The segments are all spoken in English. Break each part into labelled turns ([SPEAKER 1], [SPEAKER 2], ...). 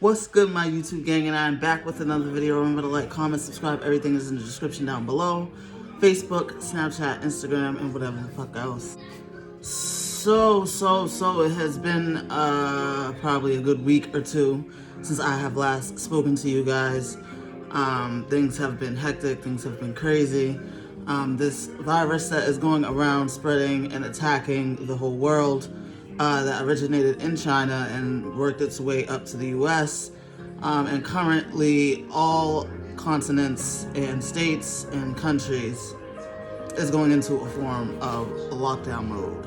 [SPEAKER 1] What's good, my YouTube gang, and I'm back with another video. Remember to like, comment, subscribe. Everything is in the description down below. Facebook, Snapchat, Instagram, and whatever the fuck else. So it has been probably a good week or two since I have last spoken to you guys. Things have been hectic, things have been crazy. This virus that is going around spreading and attacking the whole world, that originated in China and worked its way up to the US, and currently all continents and states and countries is going into a form of lockdown mode.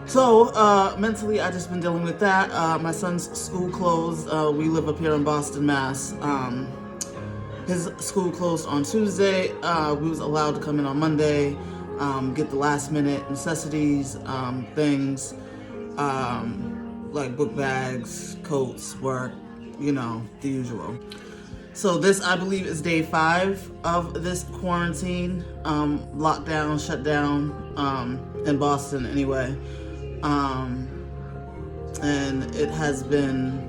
[SPEAKER 1] So mentally, I just been dealing with that. My son's school closed. We live up here in Boston, Mass. His school closed on Tuesday. We was allowed to come in on Monday, get the last minute necessities, things, like book bags, coats, work, you know, the usual. So this, I believe, is day 5 of this quarantine, lockdown, shutdown, in Boston anyway. And it has been,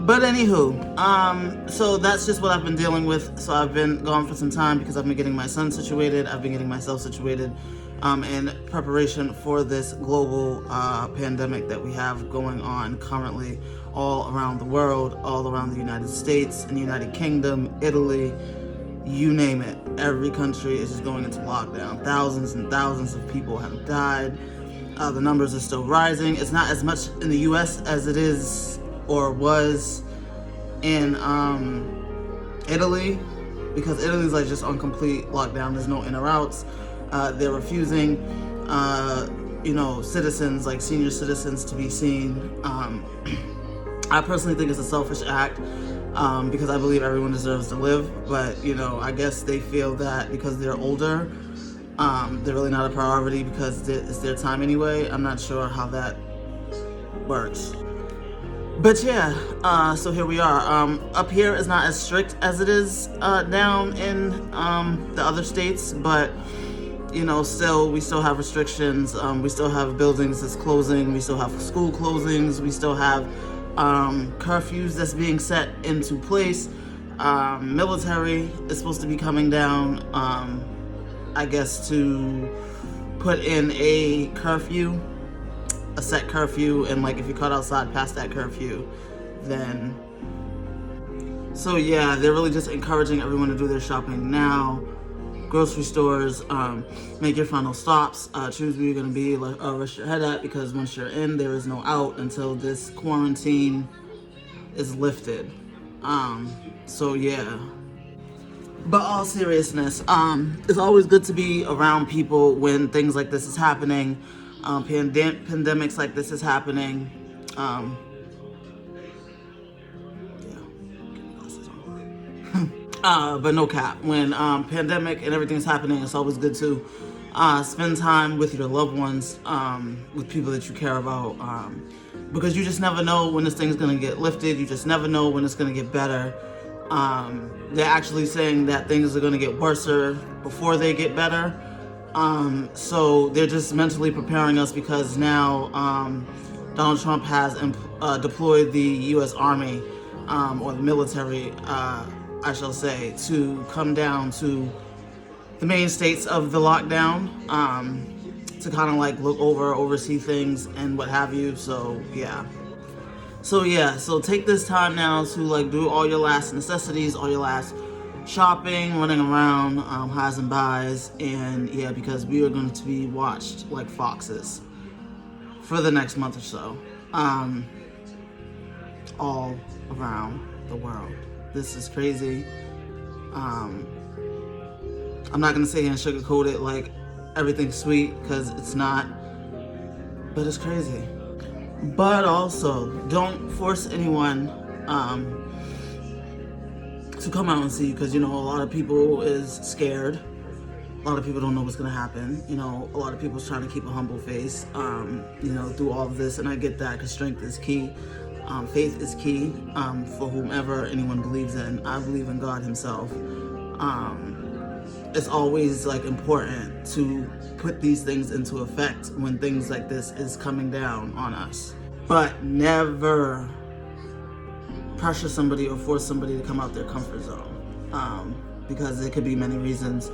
[SPEAKER 1] but anywho, so that's just what I've been dealing with. So I've been gone for some time because I've been getting my son situated. I've been getting myself situated in preparation for this global pandemic that we have going on currently all around the world, all around the United States and United Kingdom, Italy, you name it. Every country is just going into lockdown. Thousands and thousands of people have died. The numbers are still rising. It's not as much in the US as it is or was in Italy, because Italy's like just on complete lockdown. There's no in or outs. They're refusing, citizens, like senior citizens, to be seen. I personally think it's a selfish act, because I believe everyone deserves to live. But, I guess they feel that because they're older, they're really not a priority because it's their time anyway. I'm not sure how that works. But yeah, so here we are. Up here is not as strict as it is down in the other states, but still, we still have restrictions. We still have buildings that's closing. We still have school closings. We still have curfews that's being set into place. Military is supposed to be coming down, I guess, to put in a curfew, a set curfew, and like if you cut outside past that curfew, then. So yeah, they're really just encouraging everyone to do their shopping now. Grocery stores, make your final stops, choose where you're going to be, rest your head at, because once you're in, there is no out until this quarantine is lifted. So yeah. But all seriousness, it's always good to be around people when things like this is happening, pandemics like this is happening. But no cap, when pandemic and everything's happening, it's always good to spend time with your loved ones, with people that you care about, because you just never know when this thing's gonna get lifted. You just never know when it's gonna get better. They're actually saying that things are gonna get worse before they get better. So they're just mentally preparing us, because now Donald Trump has deployed the U.S. Army, or the military, I shall say, to come down to the main states of the lockdown, to kind of like oversee things and what have you. So take this time now to like do all your last necessities, all your last shopping, running around, highs and buys, and yeah, because we are going to be watched like foxes for the next month or so, all around the world. This is crazy. I'm not gonna sit here and sugarcoat it like everything's sweet, because it's not, but it's crazy. But also, don't force anyone to come out and see you, because a lot of people is scared. A lot of people don't know what's gonna happen. A lot of people's trying to keep a humble face, through all of this, and I get that, because strength is key. Faith is key, for whomever anyone believes in. I believe in God himself. It's always like important to put these things into effect when things like this is coming down on us. but never pressure somebody or force somebody to come out their comfort zone, because there could be many reasons.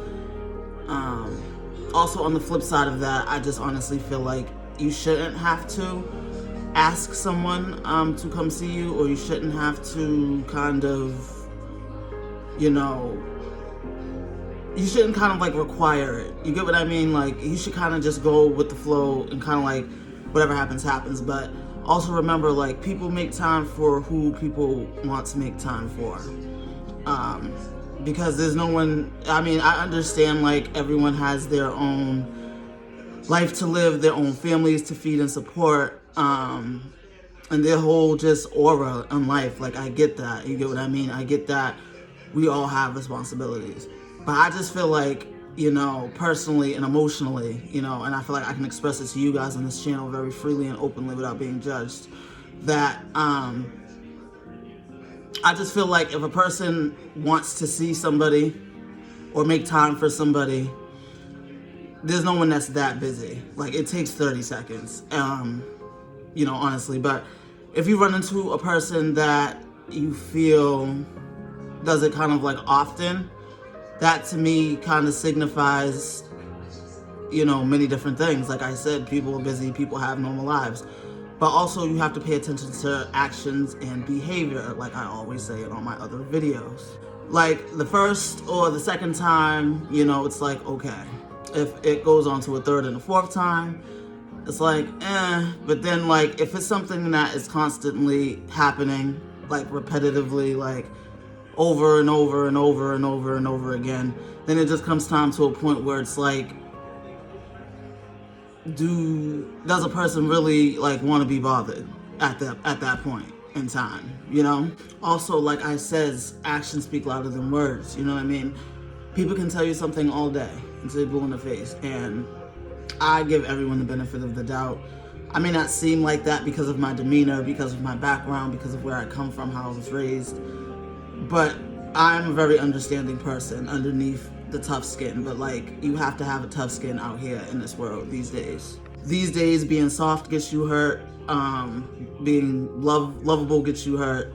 [SPEAKER 1] Also, on the flip side of that, I just honestly feel like you shouldn't have to ask someone to come see you, or you shouldn't have to kind of, you shouldn't kind of like require it. You get what I mean? Like, you should kind of just go with the flow and kind of like whatever happens, happens. But also remember, like, people make time for who people want to make time for. Because there's no one, I mean, I understand, like, everyone has their own life to live, their own families to feed and support, and their whole just aura on life. Like, I get that. You get what I mean? I get that we all have responsibilities. But I just feel like, personally and emotionally, and I feel like I can express it to you guys on this channel very freely and openly without being judged, that I just feel like if a person wants to see somebody or make time for somebody, there's no one that's that busy. Like, it takes 30 seconds, honestly. But if you run into a person that you feel does it kind of like often, that to me kind of signifies, many different things. Like I said, people are busy, people have normal lives. But also you have to pay attention to actions and behavior, like I always say it on my other videos. Like the first or the second time, it's like, okay. If it goes on to a third and a fourth time, it's like, But then, like, if it's something that is constantly happening, like repetitively, like over and over and over and over and over again, then it just comes time to a point where it's like, does a person really like want to be bothered at that point in time, Also, like I said, actions speak louder than words, you know what I mean? People can tell you something all day until they're blue in the face, and I give everyone the benefit of the doubt. I may not seem like that because of my demeanor, because of my background, because of where I come from, how I was raised, but I'm a very understanding person underneath the tough skin. But like, you have to have a tough skin out here in this world these days. These days, being soft gets you hurt. Being lovable gets you hurt.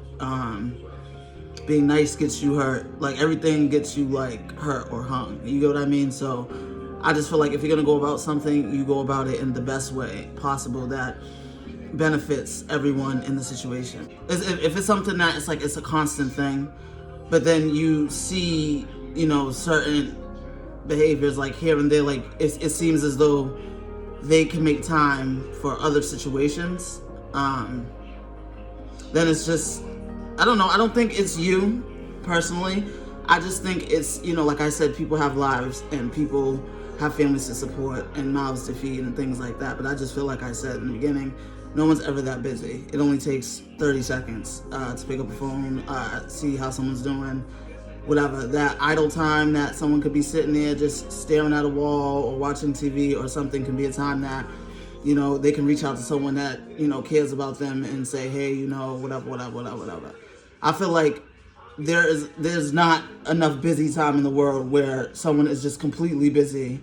[SPEAKER 1] Being nice gets you hurt. Like, everything gets you like hurt or hung. You get what I mean? So I just feel like if you're gonna go about something, you go about it in the best way possible that benefits everyone in the situation. If it's something that it's like it's a constant thing, but then you see, certain behaviors like here and there, like it seems as though they can make time for other situations, then it's just, I don't know. I don't think it's you personally. I just think it's, like I said, people have lives and people have families to support and mouths to feed and things like that. But I just feel like I said in the beginning, no one's ever that busy. It only takes 30 seconds to pick up a phone, see how someone's doing, whatever. That idle time that someone could be sitting there just staring at a wall or watching TV or something can be a time that, they can reach out to someone that, cares about them and say, hey, whatever. I feel like there's not enough busy time in the world where someone is just completely busy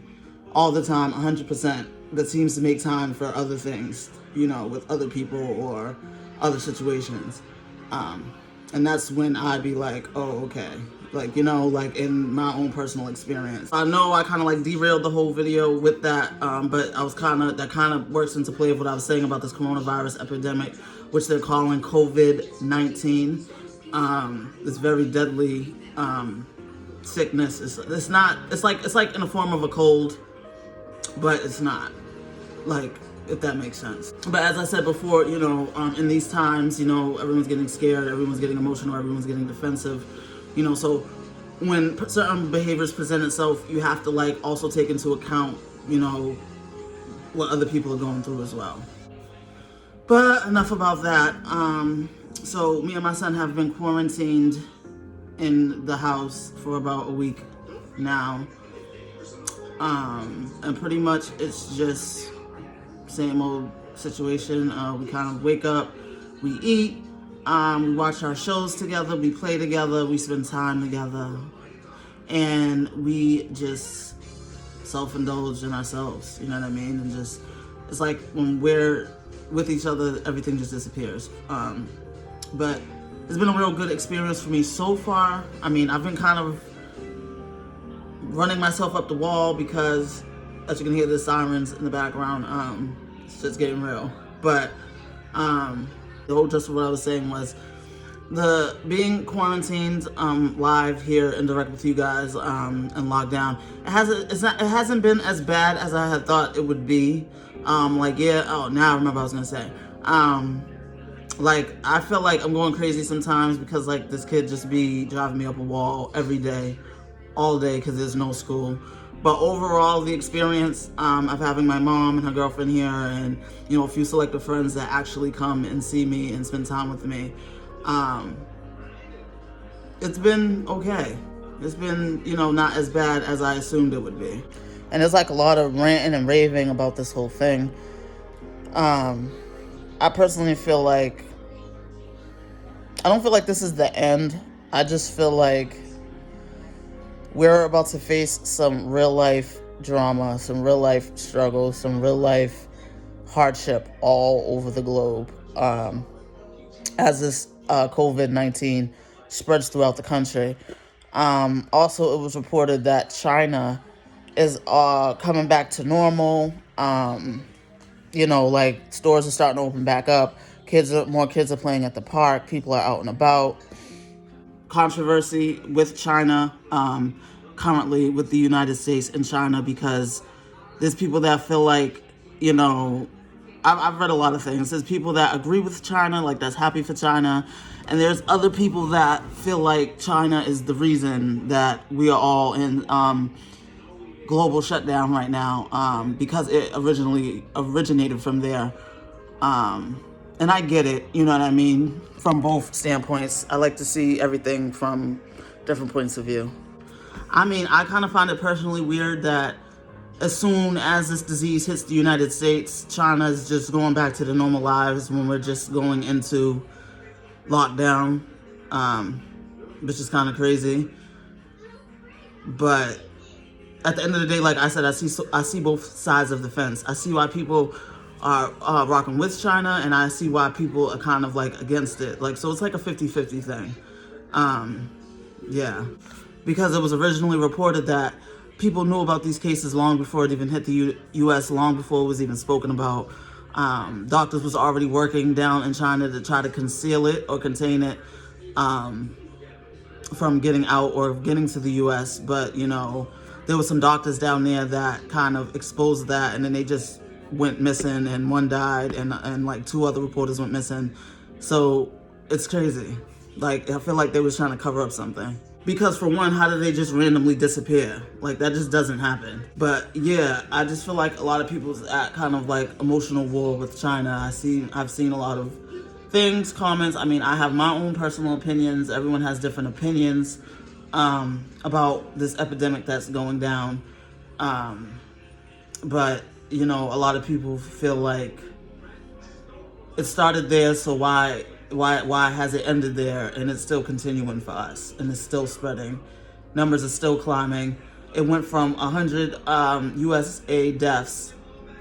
[SPEAKER 1] all the time, 100%, that seems to make time for other things, with other people or other situations. And that's when I'd be like, oh, okay. Like, like in my own personal experience. I know I kind of like derailed the whole video with that, but that kind of works into play of what I was saying about this coronavirus epidemic, which they're calling COVID-19. This very deadly sickness. It's like in the form of a cold, but it's not. Like, if that makes sense. But as I said before, in these times, everyone's getting scared, everyone's getting emotional, everyone's getting defensive, so when certain behaviors present itself, you have to like also take into account, what other people are going through as well. But enough about that. So me and my son have been quarantined in the house for about a week now. And pretty much it's just same old situation. We kind of wake up, we eat, we watch our shows together, we play together, we spend time together, and we just self-indulge in ourselves, you know what I mean? And just, it's like when we're with each other, everything just disappears. But it's been a real good experience for me so far. I mean, I've been kind of running myself up the wall because, as you can hear, the sirens in the background. It's just getting real. But the whole gist of what I was saying was the being quarantined live here and direct with you guys and locked down. It hasn't been as bad as I had thought it would be. Now I remember what I was gonna say. I feel like I'm going crazy sometimes because like this kid just be driving me up a wall every day, all day, because there's no school. But overall, the experience of having my mom and her girlfriend here, and a few selected friends that actually come and see me and spend time with me, it's been okay. It's been not as bad as I assumed it would be. And there's like a lot of ranting and raving about this whole thing. I personally feel like I don't feel like this is the end. I just feel like we're about to face some real life drama, some real life struggles, some real life hardship all over the globe as this COVID-19 spreads throughout the country. Also, it was reported that China is coming back to normal. Stores are starting to open back up. More kids are playing at the park. People are out and about. Controversy with China, currently with the United States and China, because there's people that feel like, I've read a lot of things. There's people that agree with China, like that's happy for China. And there's other people that feel like China is the reason that we are all in global shutdown right now, because it originated from there. And I get it, you know what I mean, from both standpoints. I like to see everything from different points of view. I mean, I kind of find it personally weird that as soon as this disease hits the United States, China is just going back to their normal lives when we're just going into lockdown, which is kind of crazy. But at the end of the day, like I said, I see both sides of the fence. I see why people are rocking with China, and I see why people are kind of like against it. So it's like a 50-50 thing. Yeah. Because it was originally reported that people knew about these cases long before it even hit the U.S., long before it was even spoken about. Doctors was already working down in China to try to conceal it or contain it from getting out or getting to the U.S. But, there were some doctors down there that kind of exposed that, and then they just went missing, and one died, and like 2 other reporters went missing. So it's crazy. I feel like they was trying to cover up something. Because for one, how did they just randomly disappear? That just doesn't happen. But yeah, I just feel like a lot of people's at kind of like emotional war with China. I've seen a lot of things, comments. I mean, I have my own personal opinions. Everyone has different opinions about this epidemic that's going down. But a lot of people feel like it started there, so why has it ended there? And it's still continuing for us, and it's still spreading. Numbers are still climbing. It went from 100 USA deaths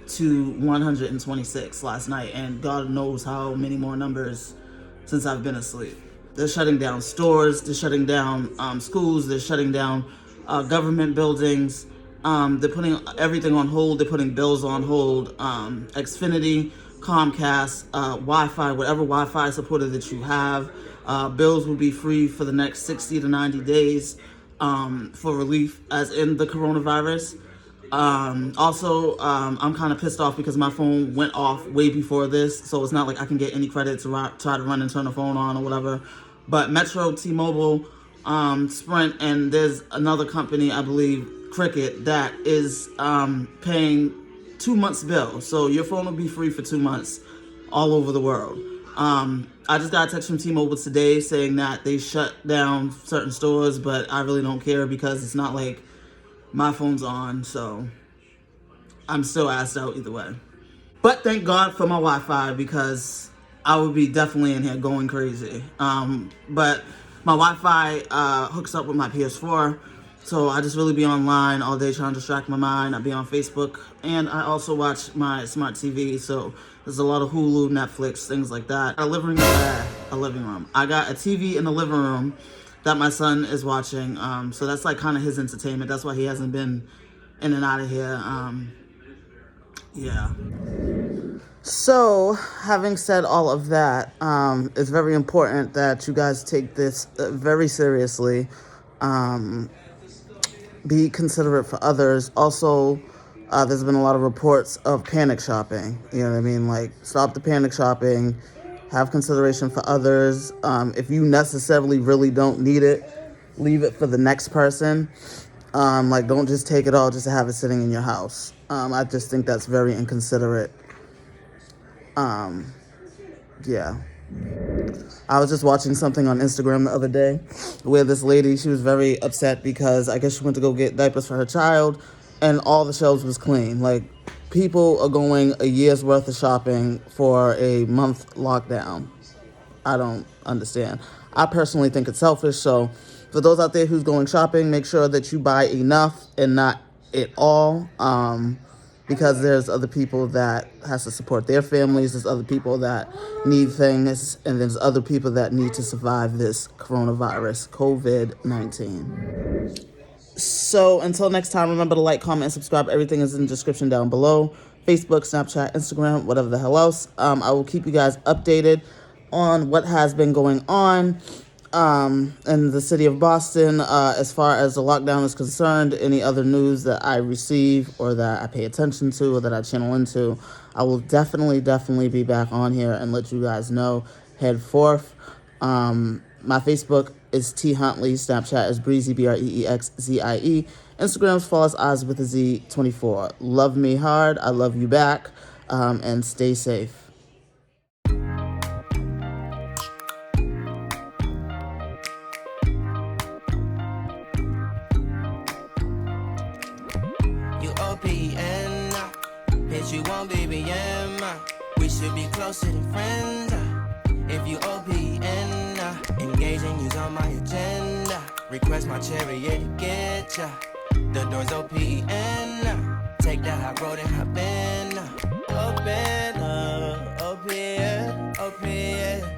[SPEAKER 1] to 126 last night, and God knows how many more numbers since I've been asleep. They're shutting down stores, they're shutting down schools, they're shutting down government buildings. They're putting everything on hold. They're putting bills on hold. Xfinity, Comcast, Wi-Fi, whatever Wi-Fi supporter that you have, bills will be free for the next 60 to 90 days for relief as in the coronavirus. Also, I'm kind of pissed off because my phone went off way before this, so it's not like I can get any credit to try to run and turn the phone on or whatever. But Metro, T-Mobile, Sprint, and there's another company, I believe, Cricket, that is paying 2 months bill. So your phone will be free for 2 months all over the world. I just got a text from T-Mobile today saying that they shut down certain stores, but I really don't care because it's not like my phone's on, so I'm still assed out either way. But thank God for my Wi-Fi, because I would be definitely in here going crazy. But my Wi-Fi hooks up with my PS4, So I just really be online all day trying to distract my mind. I be on Facebook, and I also watch my smart TV. So there's a lot of Hulu, Netflix, things like that. A living room. I got a TV in the living room that my son is watching. So that's like kind of his entertainment. That's why he hasn't been in and out of here. Yeah. So, having said all of that, it's very important that you guys take this very seriously. Be considerate for others. Also, there's been a lot of reports of panic shopping. You know what I mean? Like, stop the panic shopping. Have consideration for others. If you necessarily really don't need it, leave it for the next person. Like, don't just take it all just to have it sitting in your house. I just think that's very inconsiderate. Yeah. I was just watching something on Instagram the other day where this lady, she was very upset because I guess she went to go get diapers for her child and all the shelves was clean. Like, people are going a year's worth of shopping for a month lockdown. I don't understand. I personally think it's selfish. So for those out there who's going shopping, make sure that you buy enough and not it all. Because there's other people that has to support their families. There's other people that need things. And there's other people that need to survive this coronavirus, COVID-19. So until next time, remember to like, comment, and subscribe. Everything is in the description down below. Facebook, Snapchat, Instagram, whatever the hell else. I will keep you guys updated on what has been going on in the city of Boston as far as the lockdown is concerned. Any other news that I receive or that I pay attention to or that I channel into, I will definitely be back on here and let you guys know. Head forth. My Facebook is T Huntley. Snapchat is Breezy, BREEXZIE. Instagram's False Eyes with a Z 24. Love me hard. I love you back. And stay safe.
[SPEAKER 2] OPN, bitch, you won't BBM. We should be closer than friends. If you OPN, engage and use on my agenda. Request my chariot to get ya. The door's OPN. Take that high road and hop in. Open up, OPN, OPN.